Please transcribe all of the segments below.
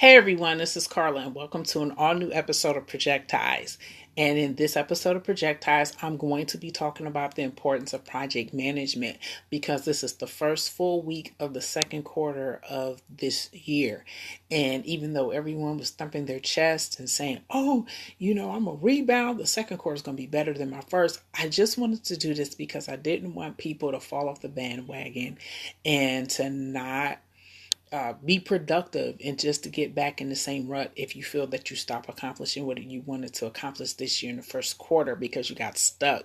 Hey everyone, this is Carla, and welcome to an all new episode of Projectize. And in this episode of Projectize, I'm going to be talking about the importance of project management because this is the first full week of the second quarter of this year. And even though everyone was thumping their chest and saying, oh, I'm a rebound, the second quarter is going to be better than my first, I just wanted to do this because I didn't want people to fall off the bandwagon and to not be productive and just to get back in the same rut if you feel that you stop accomplishing what you wanted to accomplish this year in the first quarter because you got stuck.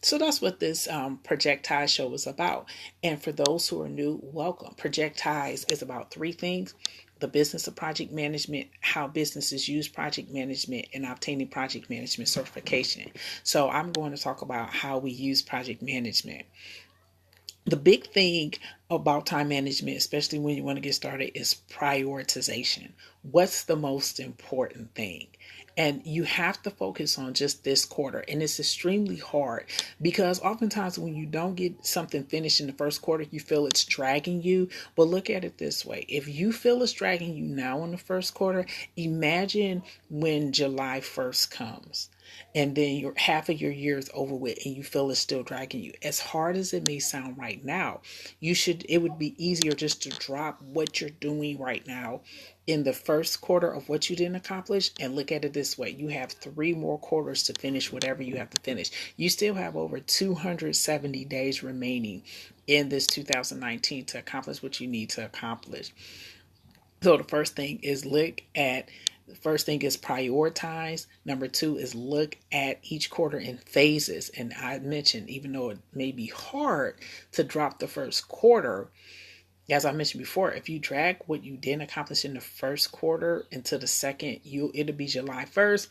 So that's what this Projectize show is about. And for those who are new, welcome. Projectize is about three things: the business of project management, how businesses use project management, and obtaining project management certification. So I'm going to talk about how we use project management. The big thing about time management, especially when you want to get started, is prioritization. What's the most important thing? And you have to focus on just this quarter. And it's extremely hard because oftentimes when you don't get something finished in the first quarter, you feel it's dragging you. But look at it this way: if you feel it's dragging you now in the first quarter, imagine when July 1st comes and then your half of your year is over with and you feel it's still dragging you. As hard as it may sound right now, it would be easier just to drop what you're doing right now in the first quarter of what you didn't accomplish and look at it this way: you have 3 more quarters to finish whatever you have to finish. You still have over 270 days remaining in this 2019 to accomplish what you need to accomplish. So the first thing is prioritize. Number two is look at each quarter in phases. And I mentioned, even though it may be hard to drop the first quarter, as I mentioned before, if you drag what you didn't accomplish in the first quarter into the second, it'll be July 1st.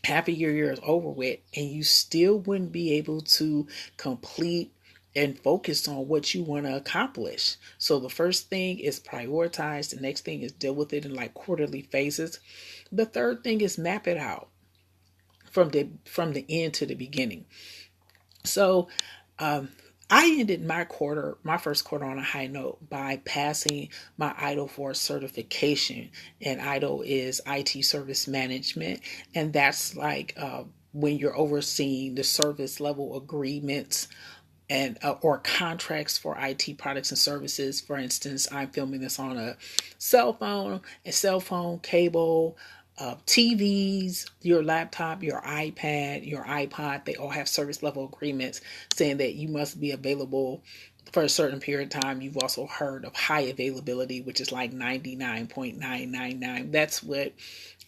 Half of your year is over with, and you still wouldn't be able to complete and focus on what you want to accomplish. So the first thing is prioritize. The next thing is deal with it in like quarterly phases. The third thing is map it out from the end to the beginning. So I ended my first quarter on a high note by passing my ITIL 4 certification. And ITIL is IT Service Management. And that's like when you're overseeing the service level agreements and or contracts for IT products and services. For instance, I'm filming this on a cell phone cable, TVs, your laptop, your iPad, your iPod. They all have service level agreements saying that you must be available for a certain period of time. You've also heard of high availability, which is like 99.999. That's what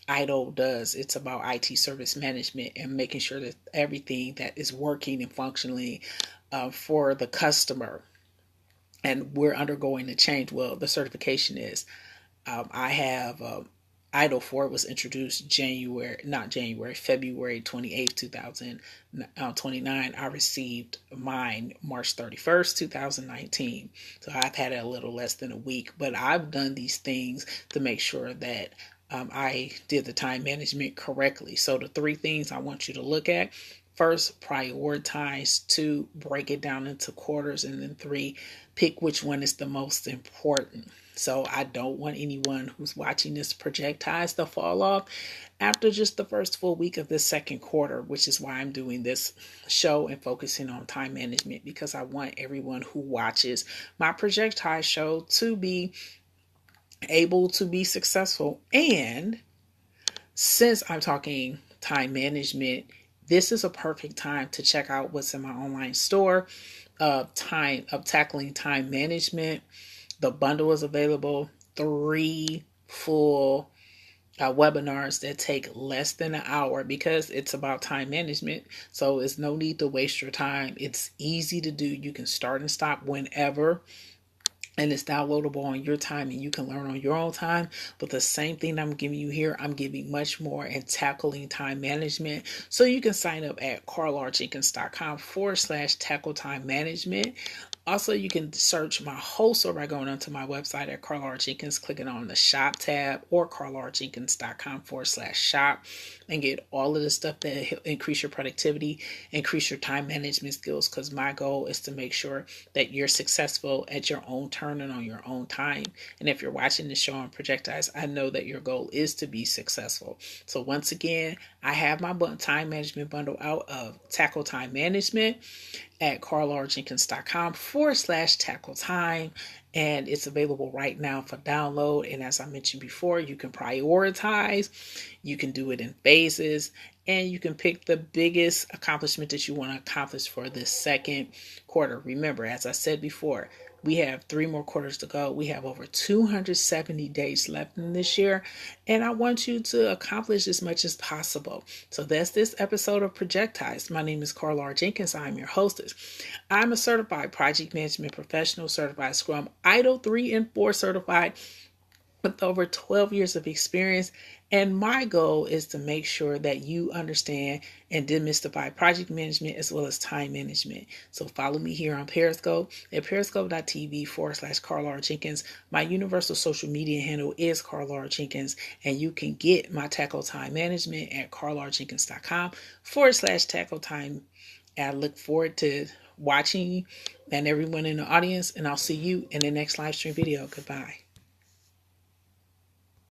ITIL does. It's about IT service management and making sure that everything that is working and functioning for the customer. And we're undergoing a change. Well, the certification is I have ITIL 4 was introduced February 28th, 2029. I received mine March 31st, 2019. So I've had it a little less than a week, but I've done these things to make sure that I did the time management correctly. So the three things I want you to look at: first, prioritize; two, break it down into quarters; and then three, pick which one is the most important. So I don't want anyone who's watching this Projectize to fall off after just the first full week of this second quarter, which is why I'm doing this show and focusing on time management, because I want everyone who watches my Projectize show to be able to be successful. And since I'm talking time management, this is a perfect time to check out what's in my online store of tackling time management. The bundle is available. 3 full webinars that take less than an hour because it's about time management. So it's no need to waste your time. It's easy to do. You can start and stop whenever, and it's downloadable on your time and you can learn on your own time. But the same thing I'm giving you here, I'm giving much more in tackling time management. So you can sign up at carlarjenkins.com/tackle time management. Also, you can search my whole store by going onto my website at Carl R. Jenkins, clicking on the shop tab, or carlrjenkins.com/shop, and get all of the stuff that increase your productivity, increase your time management skills, because my goal is to make sure that you're successful at your own turn and on your own time. And if you're watching this show on Projectize, I know that your goal is to be successful. So once again, I have my time management bundle out of Tackle Time Management at carlrjenkins.com/tackle time. And it's available right now for download. And as I mentioned before, you can prioritize, you can do it in phases, and you can pick the biggest accomplishment that you want to accomplish for this second quarter. Remember, as I said before, we have 3 more quarters to go. We have over 270 days left in this year, and I want you to accomplish as much as possible. So that's this episode of Projectize. My name is Carl R. Jenkins. I'm your hostess. I'm a certified project management professional, certified Scrum, IDO 3 and 4 certified, with over 12 years of experience. And my goal is to make sure that you understand and demystify project management as well as time management. So follow me here on Periscope at periscope.tv/Carl R. Jenkins. My universal social media handle is Carl R. Jenkins, and you can get my Tackle Time Management at carlrjenkins.com/tackle time. And I look forward to watching and everyone in the audience, and I'll see you in the next live stream video. Goodbye.